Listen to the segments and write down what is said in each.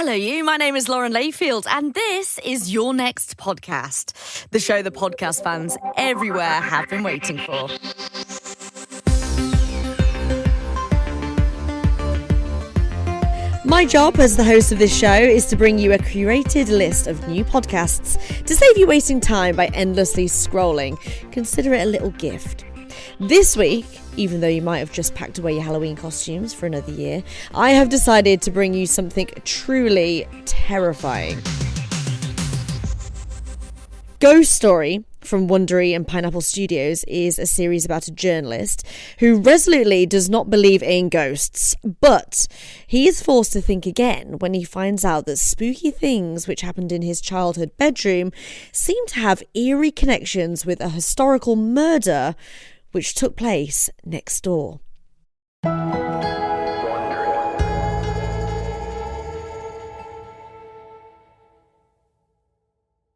Hello, you. My name is Lauren Layfield, and this is Your Next Podcast, the show the podcast fans everywhere have been waiting for. My job as the host of this show is to bring you a curated list of new podcasts to save you wasting time by endlessly scrolling. Consider it a little gift. This week, even though you might have just packed away your Halloween costumes for another year, I have decided to bring you something truly terrifying. Ghost Story from Wondery and Pineapple Studios is a series about a journalist who resolutely does not believe in ghosts, but he is forced to think again when he finds out that spooky things which happened in his childhood bedroom seem to have eerie connections with a historical murder which took place next door. I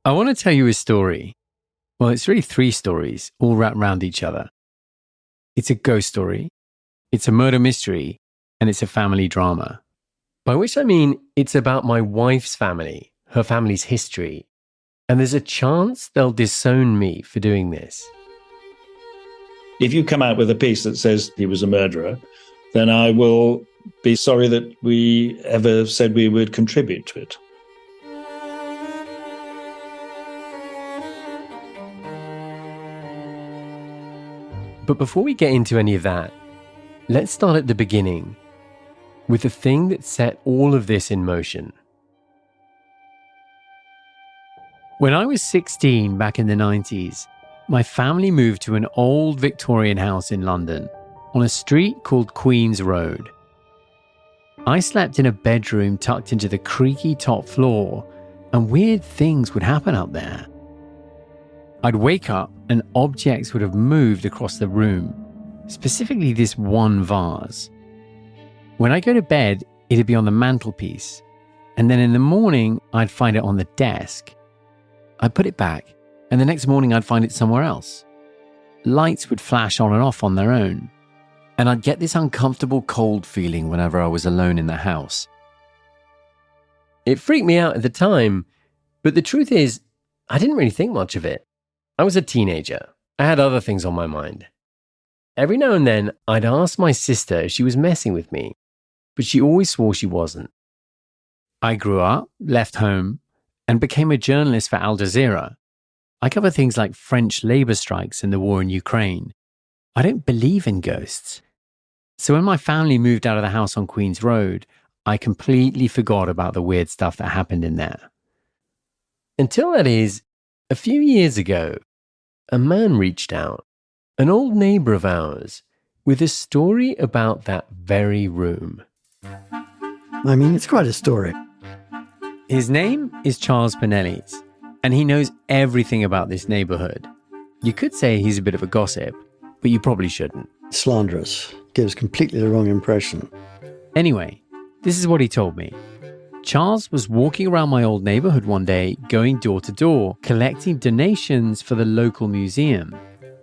want to tell you a story. Well, it's really three stories, all wrapped around each other. It's a ghost story, it's a murder mystery, and it's a family drama. By which I mean it's about my wife's family, her family's history, and there's a chance they'll disown me for doing this. If you come out with a piece that says he was a murderer, then I will be sorry that we ever said we would contribute to it. But before we get into any of that, let's start at the beginning, with the thing that set all of this in motion. When I was 16 back in the 90s, my family moved to an old Victorian house in London on a street called Queen's Road. I slept in a bedroom tucked into the creaky top floor, and weird things would happen up there. I'd wake up and objects would have moved across the room, specifically this one vase. When I go to bed, it'd be on the mantelpiece, and then in the morning, I'd find it on the desk. I'd put it back, and the next morning I'd find it somewhere else. Lights would flash on and off on their own, and I'd get this uncomfortable cold feeling whenever I was alone in the house. It freaked me out at the time, but the truth is, I didn't really think much of it. I was a teenager. I had other things on my mind. Every now and then, I'd ask my sister if she was messing with me, but she always swore she wasn't. I grew up, left home, and became a journalist for Al Jazeera. I cover things like French labor strikes and the war in Ukraine. I don't believe in ghosts. So when my family moved out of the house on Queen's Road, I completely forgot about the weird stuff that happened in there. Until that is, a few years ago, a man reached out, an old neighbor of ours, with a story about that very room. I mean, it's quite a story. His name is Charles Pinellis, and he knows everything about this neighborhood. You could say he's a bit of a gossip, but you probably shouldn't. Slanderous. Gives completely the wrong impression. Anyway, this is what he told me. Charles was walking around my old neighborhood one day, going door to door, collecting donations for the local museum.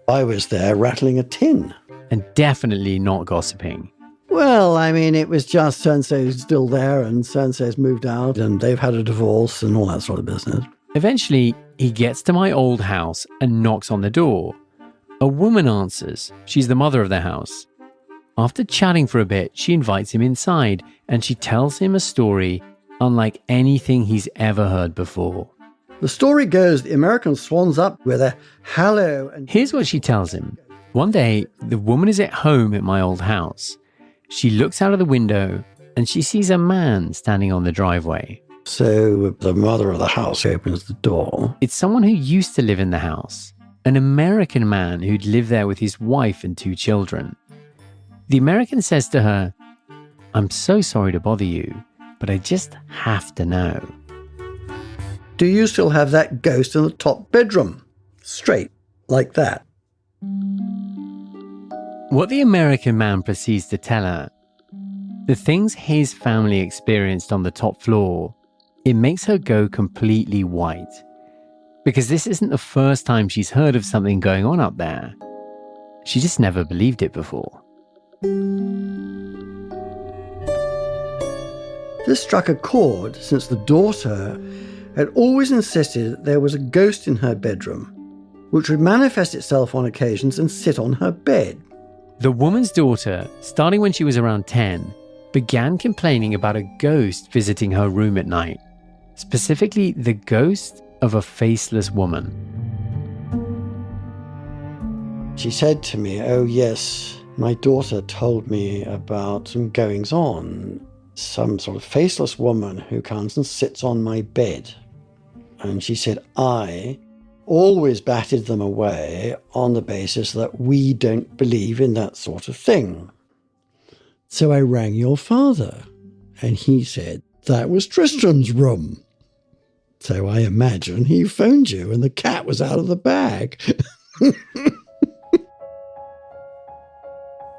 I was there rattling a tin. And definitely not gossiping. Well, I mean, it was just so-and-so's still there and so-and-so's moved out and they've had a divorce and all that sort of business. Eventually, he gets to my old house and knocks on the door. A woman answers. She's the mother of the house. After chatting for a bit, she invites him inside and she tells him a story unlike anything he's ever heard before. The story goes the American swans up with a hello and... Here's what she tells him. One day, the woman is at home at my old house. She looks out of the window and she sees a man standing on the driveway. So the mother of the house opens the door. It's someone who used to live in the house, an American man who'd lived there with his wife and 2 children. The American says to her, "I'm so sorry to bother you, but I just have to know. Do you still have that ghost in the top bedroom? Straight, like that." What the American man proceeds to tell her, the things his family experienced on the top floor, it makes her go completely white. Because this isn't the first time she's heard of something going on up there. She just never believed it before. To This struck a chord since the daughter had always insisted that there was a ghost in her bedroom, which would manifest itself on occasions and sit on her bed. The woman's daughter, starting when she was around 10, began complaining about a ghost visiting her room at night, specifically the ghost of a faceless woman. She said to me, "Oh yes, my daughter told me about some goings-on, some sort of faceless woman who comes and sits on my bed." And she said, "I always batted them away on the basis that we don't believe in that sort of thing. So I rang your father, and he said that was Tristan's room. So I imagine he phoned you and the cat was out of the bag."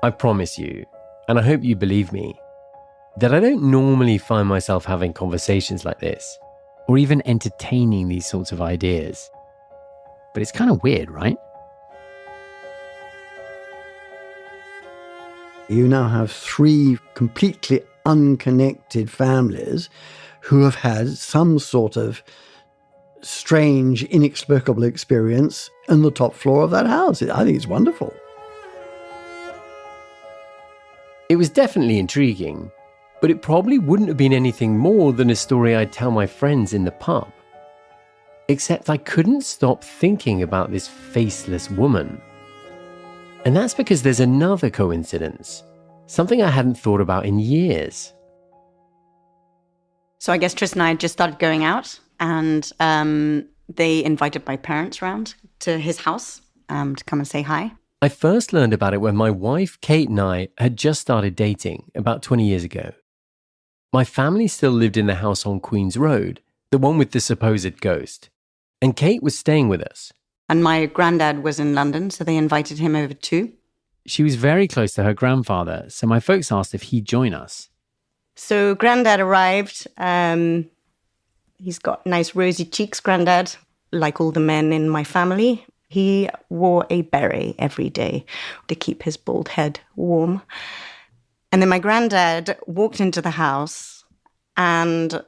I promise you, and I hope you believe me, that I don't normally find myself having conversations like this, or even entertaining these sorts of ideas. But it's kind of weird, right? You now have 3 completely unconnected families who have had some sort of strange, inexplicable experience on the top floor of that house. I think it's wonderful. It was definitely intriguing, but it probably wouldn't have been anything more than a story I'd tell my friends in the pub. Except I couldn't stop thinking about this faceless woman. And that's because there's another coincidence, something I hadn't thought about in years. So I guess Tristan and I had just started going out, and they invited my parents round to his house to come and say hi. I first learned about it when my wife, Kate, and I had just started dating about 20 years ago. My family still lived in the house on Queen's Road, the one with the supposed ghost, and Kate was staying with us. And my granddad was in London, so they invited him over too. She was very close to her grandfather, so my folks asked if he'd join us. So granddad arrived. He's got nice rosy cheeks, granddad, like all the men in my family. He wore a beret every day to keep his bald head warm. And then my granddad walked into the house, and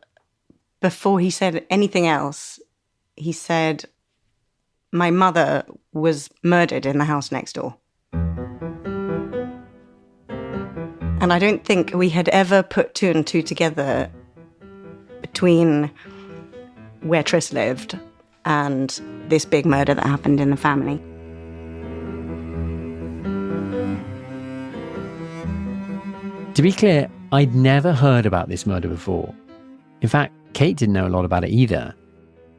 before he said anything else, he said, "My mother was murdered in the house next door." And I don't think we had ever put 2 and 2 together between where Tris lived and this big murder that happened in the family. To be clear, I'd never heard about this murder before. In fact, Kate didn't know a lot about it either.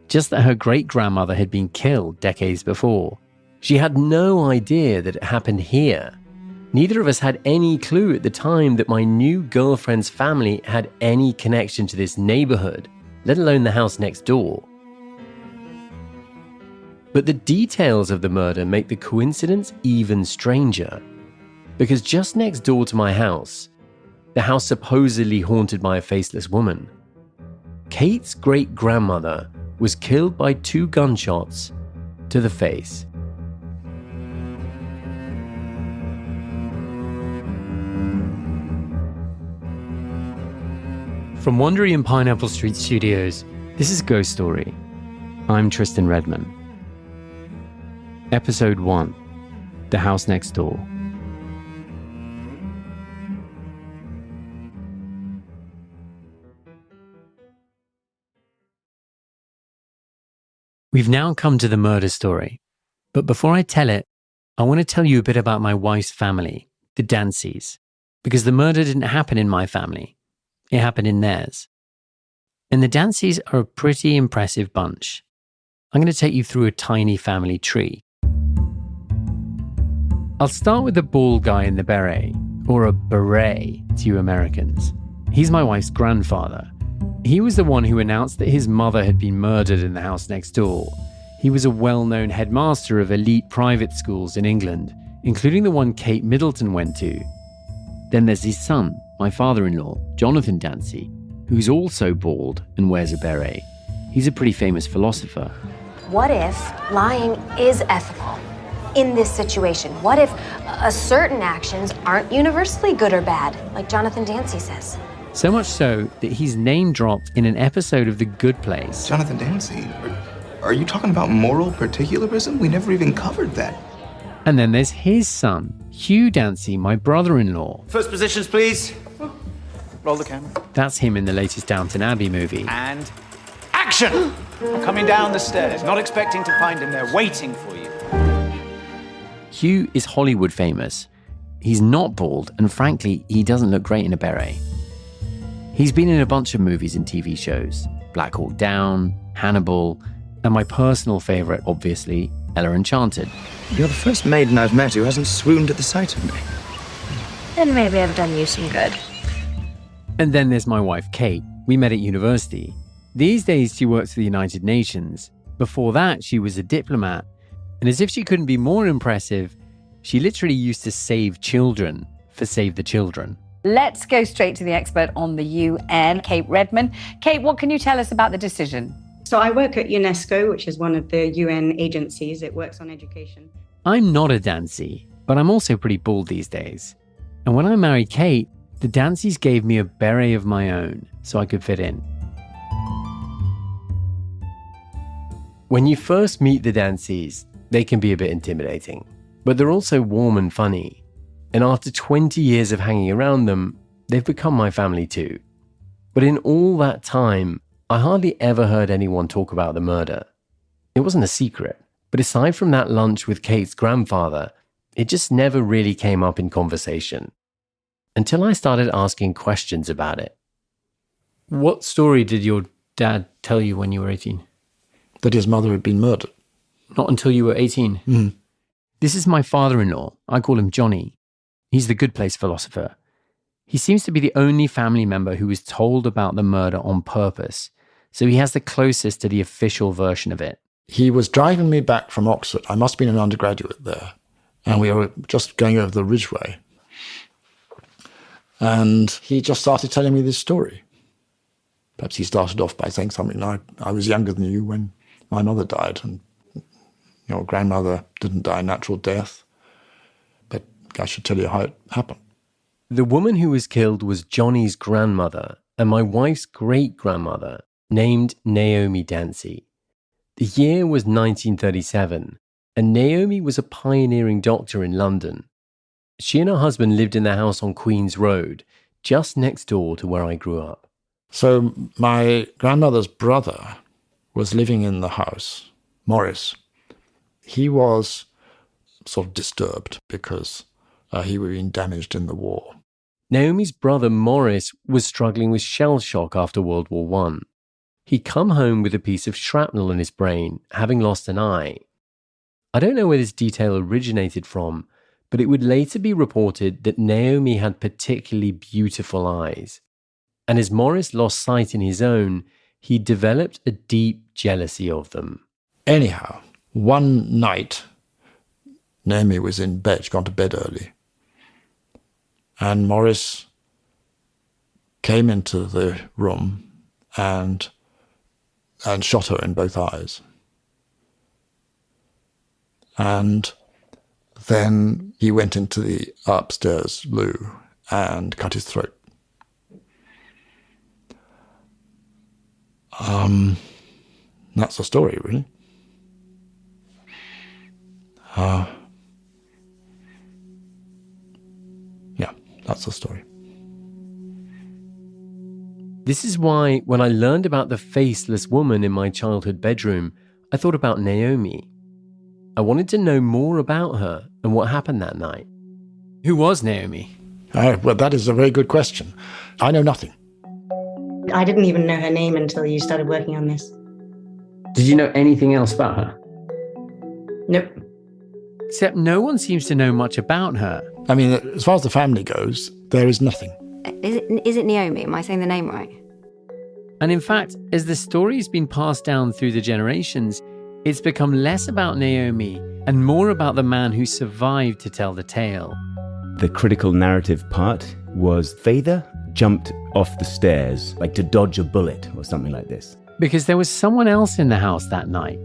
Just that her great-grandmother had been killed decades before. She had no idea that it happened here. Neither of us had any clue at the time that my new girlfriend's family had any connection to this neighborhood, let alone the house next door. But the details of the murder make the coincidence even stranger. Because just next door to my house, the house supposedly haunted by a faceless woman, Kate's great-grandmother was killed by 2 gunshots to the face. From Wondery and Pineapple Street Studios, this is Ghost Story. I'm Tristan Redman. Episode 1, The House Next Door. We've now come to the murder story, but before I tell it, I want to tell you a bit about my wife's family, the Dancys, because the murder didn't happen in my family, it happened in theirs. And the Dancys are a pretty impressive bunch. I'm going to take you through a tiny family tree. I'll start with the bald guy in the beret, or a beret to you Americans. He's my wife's grandfather. He was the one who announced that his mother had been murdered in the house next door. He was a well-known headmaster of elite private schools in England, including the one Kate Middleton went to. Then there's his son, my father-in-law, Jonathan Dancy, who's also bald and wears a beret. He's a pretty famous philosopher. What if lying is ethical in this situation? What if certain actions aren't universally good or bad, like Jonathan Dancy says? So much so that he's name-dropped in an episode of The Good Place. Jonathan Dancy, are you talking about moral particularism? We never even covered that. And then there's his son, Hugh Dancy, my brother-in-law. First positions, please. Roll the camera. That's him in the latest Downton Abbey movie. And action! Coming down the stairs, not expecting to find him there, waiting for you. Hugh is Hollywood famous. He's not bald, and frankly, he doesn't look great in a beret. He's been in a bunch of movies and TV shows. Black Hawk Down, Hannibal, and my personal favourite, obviously, Ella Enchanted. You're the first maiden I've met who hasn't swooned at the sight of me. Then maybe I've done you some good. And then there's my wife, Kate. We met at university. These days, she works for the United Nations. Before that, she was a diplomat. And as if she couldn't be more impressive, she literally used to save children for Save the Children. Let's go straight to the expert on the UN, Kate Redman. Kate, what can you tell us about the decision? So I work at UNESCO, which is one of the UN agencies. It works on education. I'm not a Dancy, but I'm also pretty bald these days. And when I married Kate, the Dancys gave me a beret of my own so I could fit in. When you first meet the Dancys, they can be a bit intimidating, but they're also warm and funny. And after 20 years of hanging around them, they've become my family too. But in all that time, I hardly ever heard anyone talk about the murder. It wasn't a secret, but aside from that lunch with Kate's grandfather, it just never really came up in conversation. Until I started asking questions about it. What story did your dad tell you when you were 18? That his mother had been murdered. Not until you were 18? Mm. This is my father-in-law. I call him Johnny. He's the Good Place philosopher. He seems to be the only family member who was told about the murder on purpose, so he has the closest to the official version of it. He was driving me back from Oxford. I must have been an undergraduate there. And we were just going over the Ridgeway. And he just started telling me this story. Perhaps he started off by saying something like, I was younger than you when my mother died, and your grandmother didn't die a natural death. But I should tell you how it happened. The woman who was killed was Johnny's grandmother and my wife's great-grandmother, named Naomi Dancy. The year was 1937, and Naomi was a pioneering doctor in London. She and her husband lived in their house on Queen's Road, just next door to where I grew up. So my grandmother's brother was living in the house, Morris. He was sort of disturbed because he had been damaged in the war. Naomi's brother Morris was struggling with shell shock after World War I. He'd come home with a piece of shrapnel in his brain, having lost an eye. I don't know where this detail originated from, but it would later be reported that Naomi had particularly beautiful eyes. And as Morris lost sight in his own, he developed a deep jealousy of them. Anyhow, one night, Naomi was in bed, she'd gone to bed early. And Morris came into the room and shot her in both eyes. And then he went into the upstairs loo and cut his throat. That's the story, really. Yeah, that's the story. This is why, when I learned about the faceless woman in my childhood bedroom, I thought about Naomi. I wanted to know more about her and what happened that night. Who was Naomi? Well, that is a very good question. I know nothing. I didn't even know her name until you started working on this. Did you know anything else about her? Nope. Except no one seems to know much about her. I mean, as far as the family goes, there is nothing. Is it Naomi? Am I saying the name right? And in fact, as the story's been passed down through the generations, it's become less about Naomi and more about the man who survived to tell the tale. The critical narrative part was Father jumped off the stairs, like to dodge a bullet or something like this. Because there was someone else in the house that night.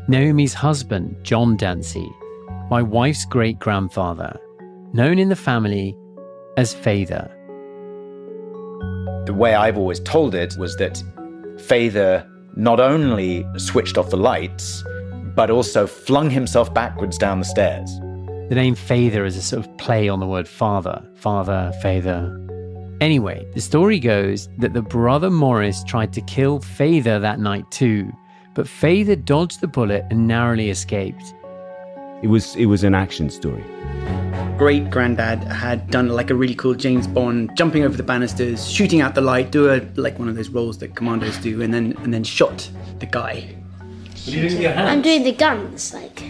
Naomi's husband, John Dancy, my wife's great-grandfather, known in the family as Father. The way I've always told it was that Father not only switched off the lights, but also flung himself backwards down the stairs. The name Father is a sort of play on the word father. Father, Father. Anyway, the story goes that the brother Morris tried to kill Father that night too, but Father dodged the bullet and narrowly escaped. It was an action story. Great granddad had done like a really cool James Bond, jumping over the banisters, shooting out the light, like one of those rolls that commandos do, and then shot the guy. What are you doing with your hands? I'm doing the guns, like.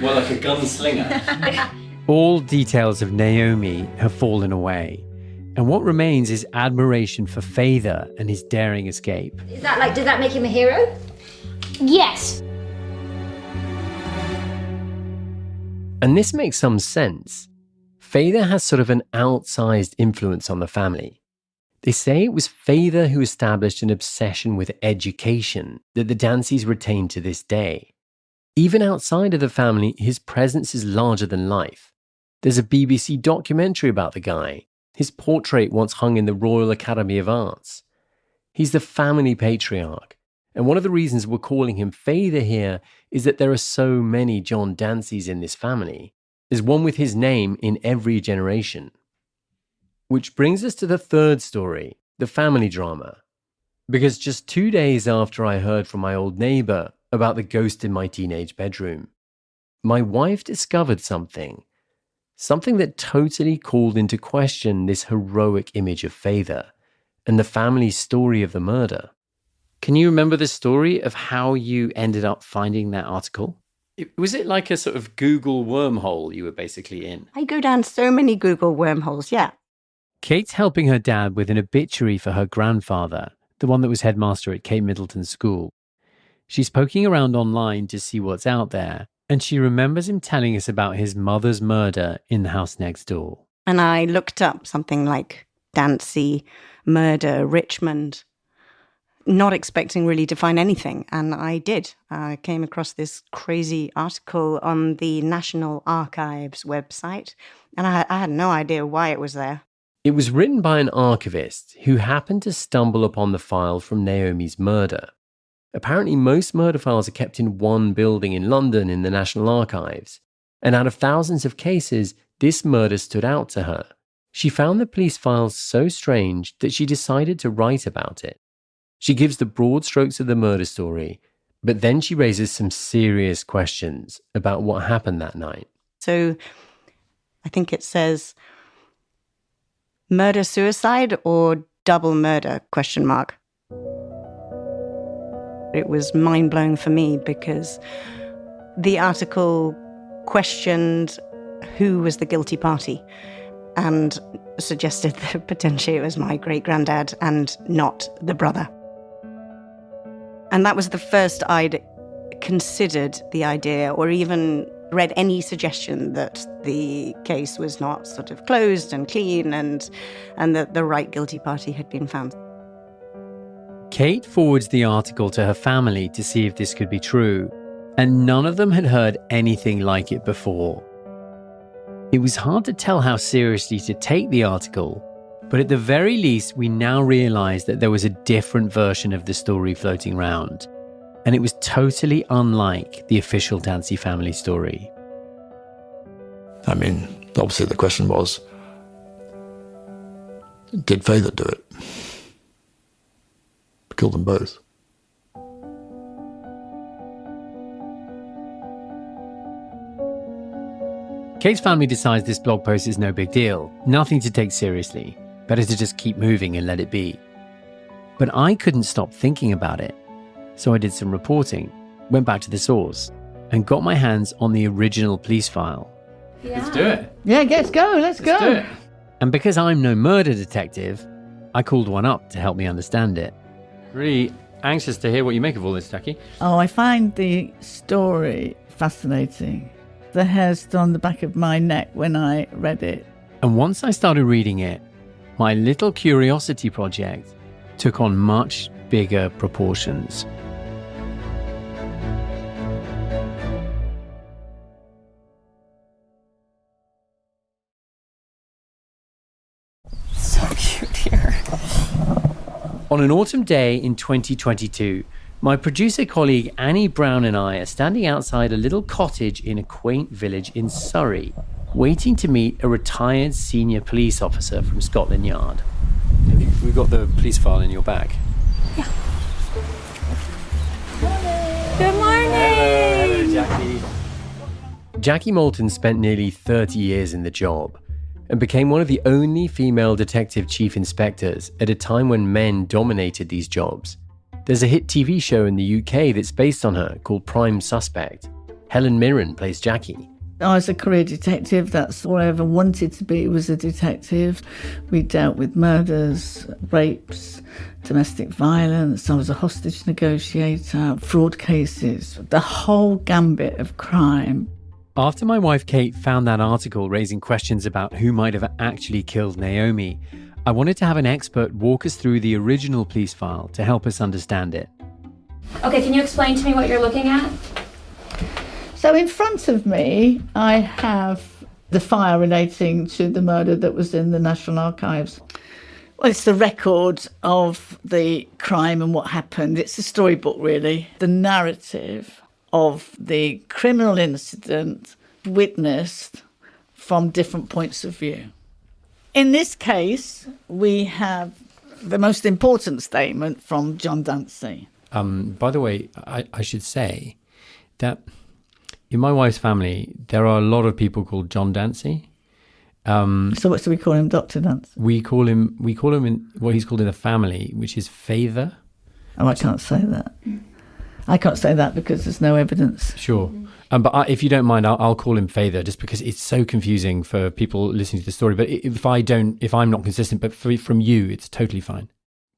Well, like a gunslinger. All details of Naomi have fallen away, and what remains is admiration for Father and his daring escape. Is that like, did that make him a hero? Yes. And this makes some sense. Father has sort of an outsized influence on the family. They say it was Father who established an obsession with education that the Dancys retain to this day. Even outside of the family, his presence is larger than life. There's a BBC documentary about the guy. His portrait once hung in the Royal Academy of Arts. He's the family patriarch. And one of the reasons we're calling him Father here is that there are so many John Dancys in this family. There's one with his name in every generation. Which brings us to the third story, the family drama. Because just 2 days after I heard from my old neighbour about the ghost in my teenage bedroom, my wife discovered something that totally called into question this heroic image of Father and the family's story of the murder. Can you remember the story of how you ended up finding that article? Was it like a sort of Google wormhole you were basically in? I go down so many Google wormholes, yeah. Kate's helping her dad with an obituary for her grandfather, the one that was headmaster at Cape Middleton School. She's poking around online to see what's out there, and she remembers him telling us about his mother's murder in the house next door. And I looked up something like Dancy, murder, Richmond, not expecting really to find anything. And I did. I came across this crazy article on the National Archives website, and I had no idea why it was there. It was written by an archivist who happened to stumble upon the file from Naomi's murder. Apparently, most murder files are kept in one building in London in the National Archives. And out of thousands of cases, this murder stood out to her. She found the police files so strange that she decided to write about it. She gives the broad strokes of the murder story, but then she raises some serious questions about what happened that night. So I think it says murder-suicide or double murder, ? It was mind-blowing for me because the article questioned who was the guilty party and suggested that potentially it was my great-granddad and not the brother. And that was the first I'd considered the idea or even read any suggestion that the case was not sort of closed and clean and that the right guilty party had been found. Kate forwards the article to her family to see if this could be true, and none of them had heard anything like it before. It was hard to tell how seriously to take the article, but at the very least, we now realize that there was a different version of the story floating around, and it was totally unlike the official Dancy family story. I mean, obviously the question was, did Father do it? Kill them both. Kate's family decides this blog post is no big deal, nothing to take seriously. Better to just keep moving and let it be. But I couldn't stop thinking about it. So I did some reporting, went back to the source, and got my hands on the original police file. Yeah. Let's do it. Yeah, let's go. Let's go. Do it. And because I'm no murder detective, I called one up to help me understand it. Really anxious to hear what you make of all this, Taki. Oh, I find the story fascinating. The hairs stood on the back of my neck when I read it. And once I started reading it, my little curiosity project took on much bigger proportions. So cute here. On an autumn day in 2022, my producer colleague Annie Brown and I are standing outside a little cottage in a quaint village in Surrey, waiting to meet a retired senior police officer from Scotland Yard. We've got the police file in your bag. Yeah. Good morning. Hello, Jackie. Jackie Moulton spent nearly 30 years in the job and became one of the only female detective chief inspectors at a time when men dominated these jobs. There's a hit TV show in the UK that's based on her called Prime Suspect. Helen Mirren plays Jackie. I was a career detective. That's all I ever wanted to be, was a detective. We dealt with murders, rapes, domestic violence. I was a hostage negotiator, fraud cases, the whole gambit of crime. After my wife Kate found that article raising questions about who might have actually killed Naomi, I wanted to have an expert walk us through the original police file to help us understand it. Okay, can you explain to me what you're looking at? So in front of me, I have the file relating to the murder that was in the National Archives. Well, it's the record of the crime and what happened. It's a storybook, really. The narrative of the criminal incident witnessed from different points of view. In this case, we have the most important statement from John Dancy. By the way, I should say that in my wife's family, there are a lot of people called John Dancy. So what do we call him, Dr. Dancy? We call him in what he's called in the family, which is Father. Oh, I can't say that. I can't say that because there's no evidence. Sure. But if you don't mind, I'll call him Father just because it's so confusing for people listening to the story. But if I'm not consistent, but from you, it's totally fine.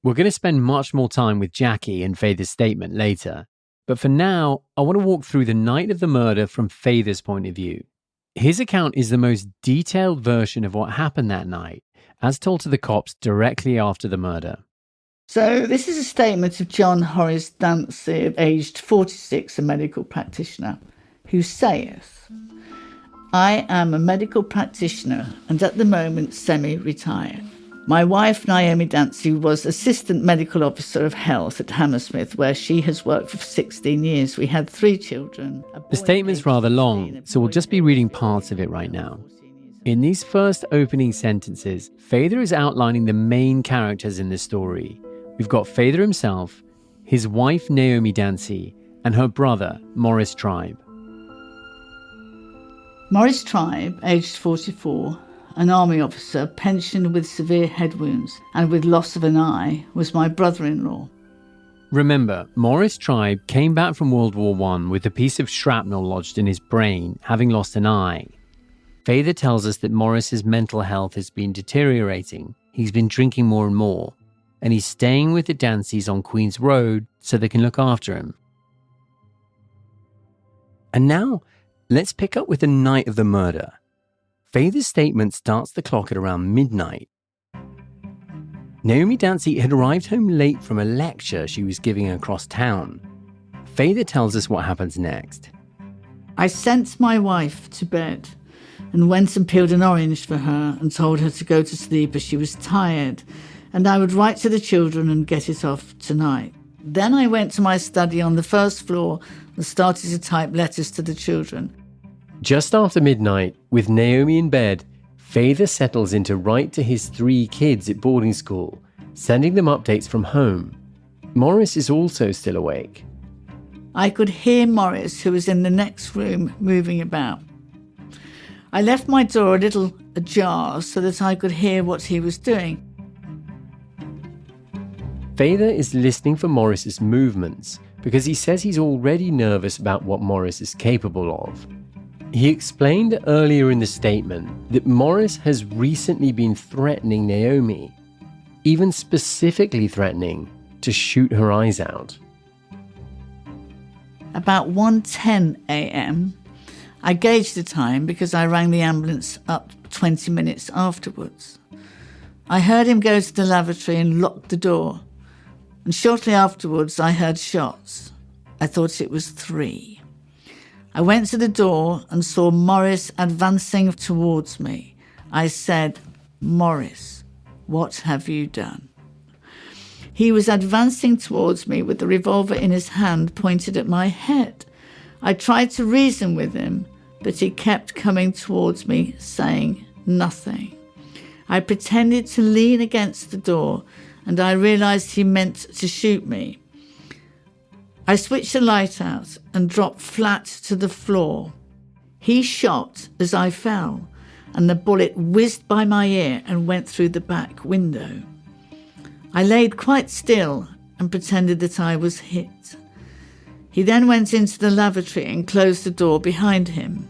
We're going to spend much more time with Jackie and Father's statement later. But for now, I want to walk through the night of the murder from Father's point of view. His account is the most detailed version of what happened that night, as told to the cops directly after the murder. So this is a statement of John Horace Dancy, aged 46, a medical practitioner, who saith, "I am a medical practitioner and at the moment semi-retired. My wife, Naomi Dancy, was Assistant Medical Officer of Health at Hammersmith, where she has worked for 16 years. We had 3 children." The statement's rather long, so we'll just be reading parts of it right now. In these first opening sentences, Father is outlining the main characters in the story. We've got Father himself, his wife Naomi Dancy, and her brother, Maurice Tribe. Maurice Tribe, aged 44, an army officer, pensioned with severe head wounds and with loss of an eye, was my brother-in-law. Remember, Maurice Tribe came back from World War I with a piece of shrapnel lodged in his brain, having lost an eye. Father tells us that Maurice's mental health has been deteriorating. He's been drinking more and more, and he's staying with the Dancys on Queen's Road so they can look after him. And now, let's pick up with the night of the murder. Father's statement starts the clock at around midnight. Naomi Dancy had arrived home late from a lecture she was giving across town. Father tells us what happens next. I sent my wife to bed and went and peeled an orange for her and told her to go to sleep as she was tired, and I would write to the children and get it off tonight. Then I went to my study on the first floor and started to type letters to the children. Just after midnight, with Naomi in bed, Father settles in to write to his 3 kids at boarding school, sending them updates from home. Maurice is also still awake. I could hear Maurice, who was in the next room, moving about. I left my door a little ajar so that I could hear what he was doing. Father is listening for Maurice's movements because he says he's already nervous about what Maurice is capable of. He explained earlier in the statement that Maurice has recently been threatening Naomi, even specifically threatening to shoot her eyes out. About 1:10 a.m, I gauged the time because I rang the ambulance up 20 minutes afterwards. I heard him go to the lavatory and lock the door, and shortly afterwards I heard shots. I thought it was 3. I went to the door and saw Maurice advancing towards me. I said, "Maurice, what have you done?" He was advancing towards me with the revolver in his hand pointed at my head. I tried to reason with him, but he kept coming towards me, saying nothing. I pretended to lean against the door, and I realised he meant to shoot me. I switched the light out and dropped flat to the floor. He shot as I fell, and the bullet whizzed by my ear and went through the back window. I laid quite still and pretended that I was hit. He then went into the lavatory and closed the door behind him.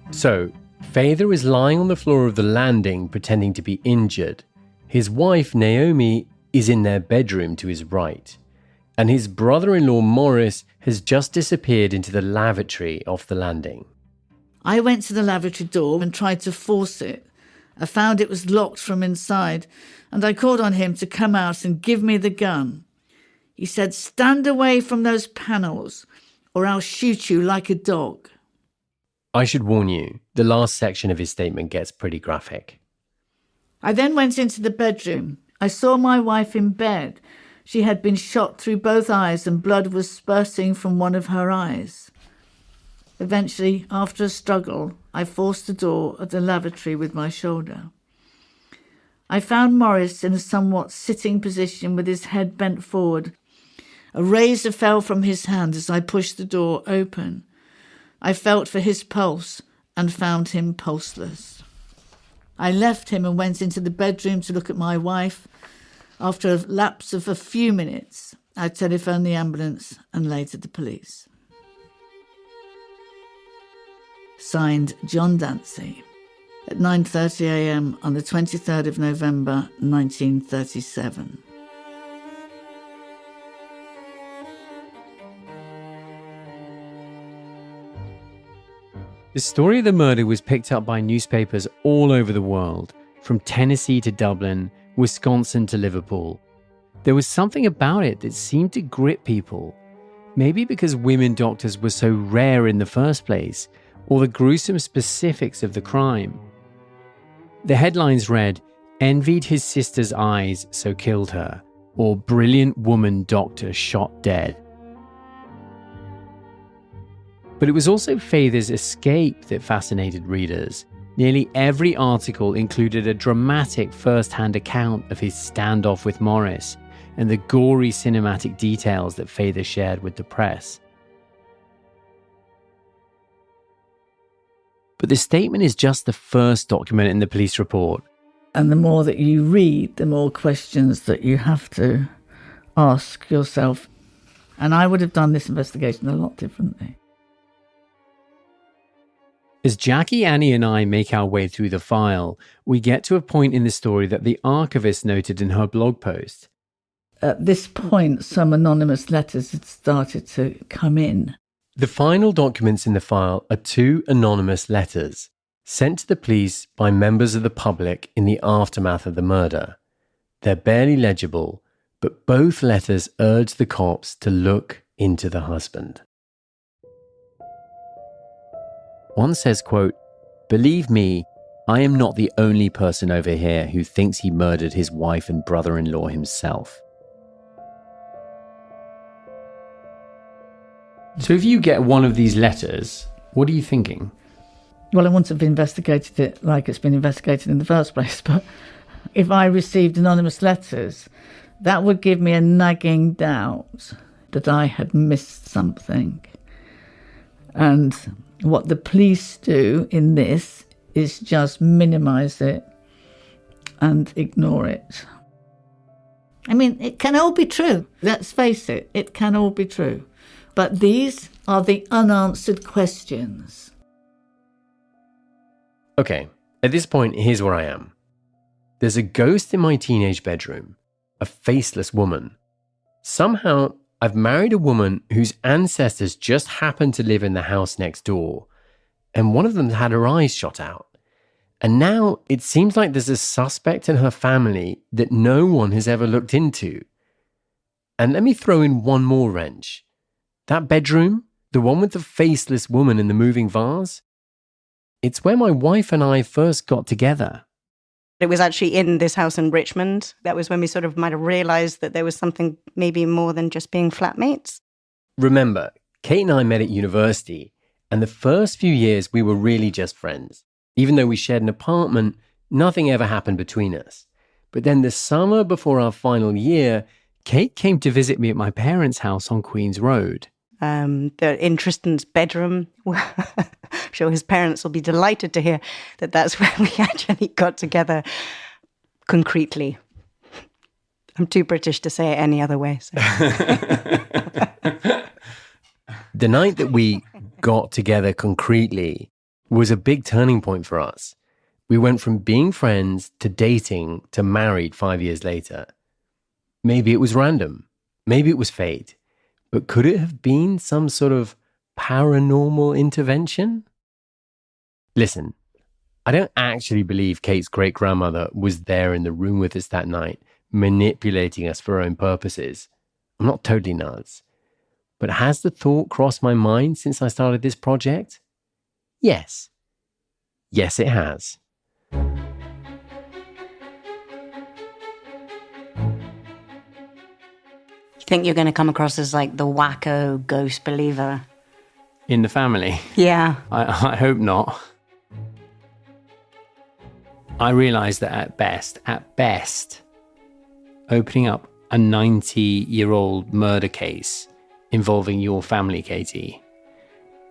So, Father is lying on the floor of the landing pretending to be injured. His wife, Naomi, is in their bedroom to his right. And his brother-in-law, Morris, has just disappeared into the lavatory off the landing. I went to the lavatory door and tried to force it. I found it was locked from inside, and I called on him to come out and give me the gun. He said, "Stand away from those panels, or I'll shoot you like a dog." I should warn you, the last section of his statement gets pretty graphic. I then went into the bedroom. I saw my wife in bed. She had been shot through both eyes and blood was spurting from one of her eyes. Eventually, after a struggle, I forced the door of the lavatory with my shoulder. I found Morris in a somewhat sitting position with his head bent forward. A razor fell from his hand as I pushed the door open. I felt for his pulse and found him pulseless. I left him and went into the bedroom to look at my wife. After a lapse of a few minutes, I telephoned the ambulance and later the police. Signed, John Dancy. At 9:30 a.m. on the 23rd of November, 1937. The story of the murder was picked up by newspapers all over the world, from Tennessee to Dublin, Wisconsin to Liverpool. There was something about it that seemed to grip people. Maybe because women doctors were so rare in the first place, or the gruesome specifics of the crime. The headlines read, "Envied his sister's eyes, so killed her," or "Brilliant woman doctor shot dead." But it was also Father's escape that fascinated readers. Nearly every article included a dramatic first-hand account of his standoff with Morris and the gory cinematic details that Father shared with the press. But the statement is just the first document in the police report. And the more that you read, the more questions that you have to ask yourself. And I would have done this investigation a lot differently. As Jackie, Annie and I make our way through the file, we get to a point in the story that the archivist noted in her blog post. At this point, some anonymous letters had started to come in. The final documents in the file are 2 anonymous letters sent to the police by members of the public in the aftermath of the murder. They're barely legible, but both letters urge the cops to look into the husband. One says, quote, "Believe me, I am not the only person over here who thinks he murdered his wife and brother-in-law himself." So if you get one of these letters, what are you thinking? Well, I wouldn't have investigated it like it's been investigated in the first place, but if I received anonymous letters, that would give me a nagging doubt that I had missed something. And what the police do in this is just minimise it and ignore it. I mean, it can all be true. Let's face it, it can all be true. But these are the unanswered questions. Okay, at this point, here's where I am. There's a ghost in my teenage bedroom, a faceless woman. Somehow, I've married a woman whose ancestors just happened to live in the house next door, and one of them had her eyes shot out. And now it seems like there's a suspect in her family that no one has ever looked into. And let me throw in one more wrench. That bedroom, the one with the faceless woman in the moving vase, it's where my wife and I first got together. It was actually in this house in Richmond. That was when we sort of might have realised that there was something maybe more than just being flatmates. Remember, Kate and I met at university, and the first few years we were really just friends. Even though we shared an apartment, nothing ever happened between us. But then the summer before our final year, Kate came to visit me at my parents' house on Queen's Road. They're in Tristan's bedroom. I'm sure his parents will be delighted to hear that that's where we actually got together concretely. I'm too British to say it any other way. So. The night that we got together concretely was a big turning point for us. We went from being friends to dating to married 5 years later. Maybe it was random. Maybe it was fate. But could it have been some sort of paranormal intervention? Listen, I don't actually believe Kate's great-grandmother was there in the room with us that night, manipulating us for her own purposes. I'm not totally nuts. But has the thought crossed my mind since I started this project? Yes. Yes, it has. You think you're going to come across as like the wacko ghost believer? In the family? Yeah. I hope not. I realise that at best, opening up a 90-year-old murder case involving your family, Katie,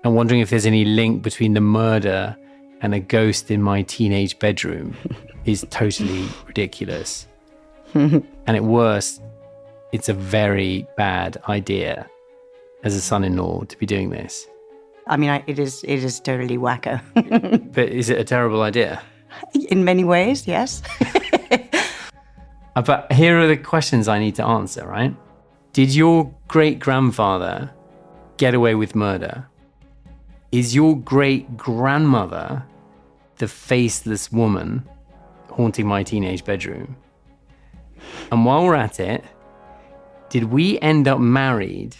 and wondering if there's any link between the murder and a ghost in my teenage bedroom is totally ridiculous. And at worst, it's a very bad idea as a son-in-law to be doing this. I mean, it is totally wacko. But is it a terrible idea? In many ways, yes. But here are the questions I need to answer, right? Did your great-grandfather get away with murder? Is your great-grandmother the faceless woman haunting my teenage bedroom? And while we're at it, did we end up married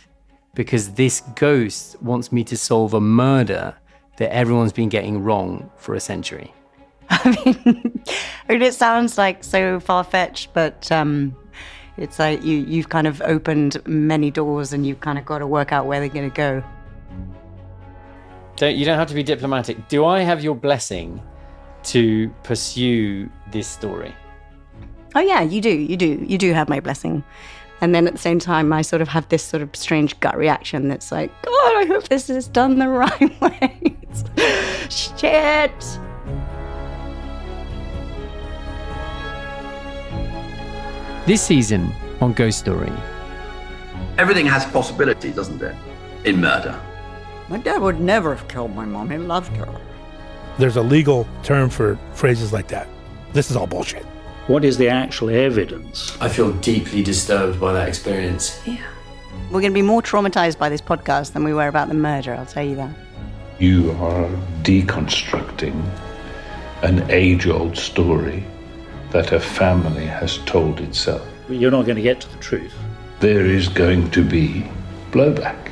because this ghost wants me to solve a murder that everyone's been getting wrong for a century? I mean, it sounds like so far-fetched, but it's like you've kind of opened many doors and you've kind of got to work out where they're going to go. You don't have to be diplomatic. Do I have your blessing to pursue this story? Oh yeah, you do have my blessing. And then at the same time, I sort of have this sort of strange gut reaction that's like, God, I hope this is done the right way. Shit. This season on Ghost Story. Everything has possibility, doesn't it? In murder. My dad would never have killed my mom. He loved her. There's a legal term for phrases like that. This is all bullshit. What is the actual evidence? I feel deeply disturbed by that experience. Yeah. We're going to be more traumatized by this podcast than we were about the murder, I'll tell you that. You are deconstructing an age-old story that a family has told itself. You're not going to get to the truth. There is going to be blowback.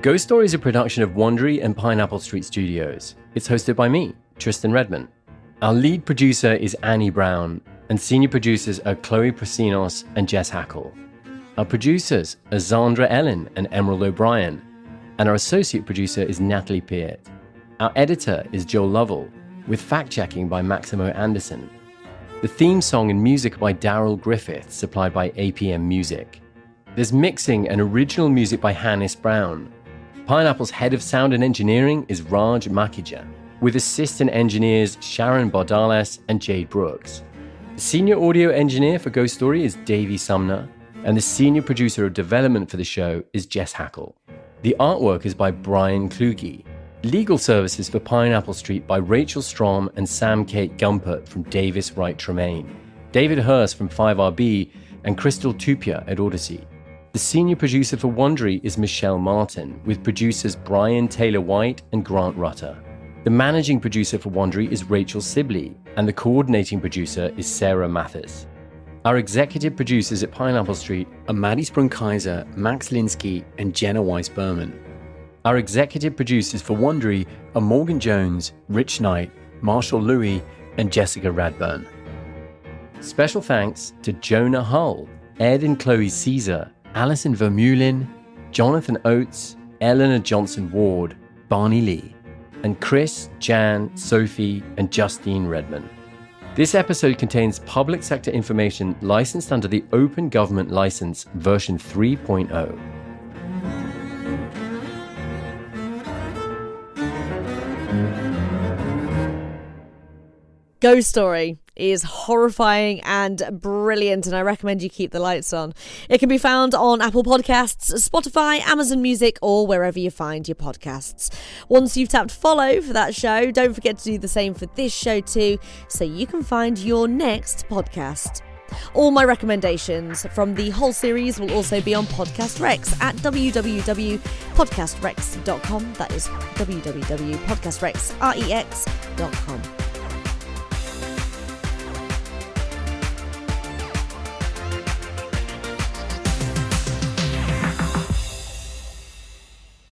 Ghost Story is a production of Wondery and Pineapple Street Studios. It's hosted by me, Tristan Redman. Our lead producer is Annie Brown, and senior producers are Chloe Prasinos and Jess Hackle. Our producers are Zandra Ellen and Emerald O'Brien, and our associate producer is Natalie Peart. Our editor is Joel Lovell, with fact-checking by Maximo Anderson. The theme song and music by Daryl Griffith, supplied by APM Music. There's mixing and original music by Hannes Brown. Pineapple's head of sound and engineering is Raj Makija, with assistant engineers Sharon Bardales and Jade Brooks. The senior audio engineer for Ghost Story is Davey Sumner, and the senior producer of development for the show is Jess Hackle. The artwork is by Brian Kluge. Legal services for Pineapple Street by Rachel Strom and Sam Kate Gumpert from Davis Wright Tremaine, David Hurst from 5RB, and Crystal Tupia at Odyssey. The senior producer for Wondery is Michelle Martin, with producers Brian Taylor White and Grant Rutter. The managing producer for Wondery is Rachel Sibley, and the coordinating producer is Sarah Mathis. Our executive producers at Pineapple Street are Maddie Sprung-Kaiser, Max Linsky, and Jenna Weiss-Berman. Our executive producers for Wondery are Morgan Jones, Rich Knight, Marshall Louis, and Jessica Radburn. Special thanks to Jonah Hull, Ed and Chloe Caesar, Alison Vermeulen, Jonathan Oates, Eleanor Johnson-Ward, Barney Lee, and Chris, Jan, Sophie, and Justine Redman. This episode contains public sector information licensed under the Open Government License version 3.0. Ghost Story is horrifying and brilliant, and I recommend you keep the lights on. It can be found on Apple Podcasts, Spotify, Amazon Music, or wherever you find your podcasts. Once you've tapped follow for that show, don't forget to do the same for this show too, so you can find your next podcast. All my recommendations from the whole series will also be on Podcast Rex at www.podcastrex.com. That is www.podcastrex.com.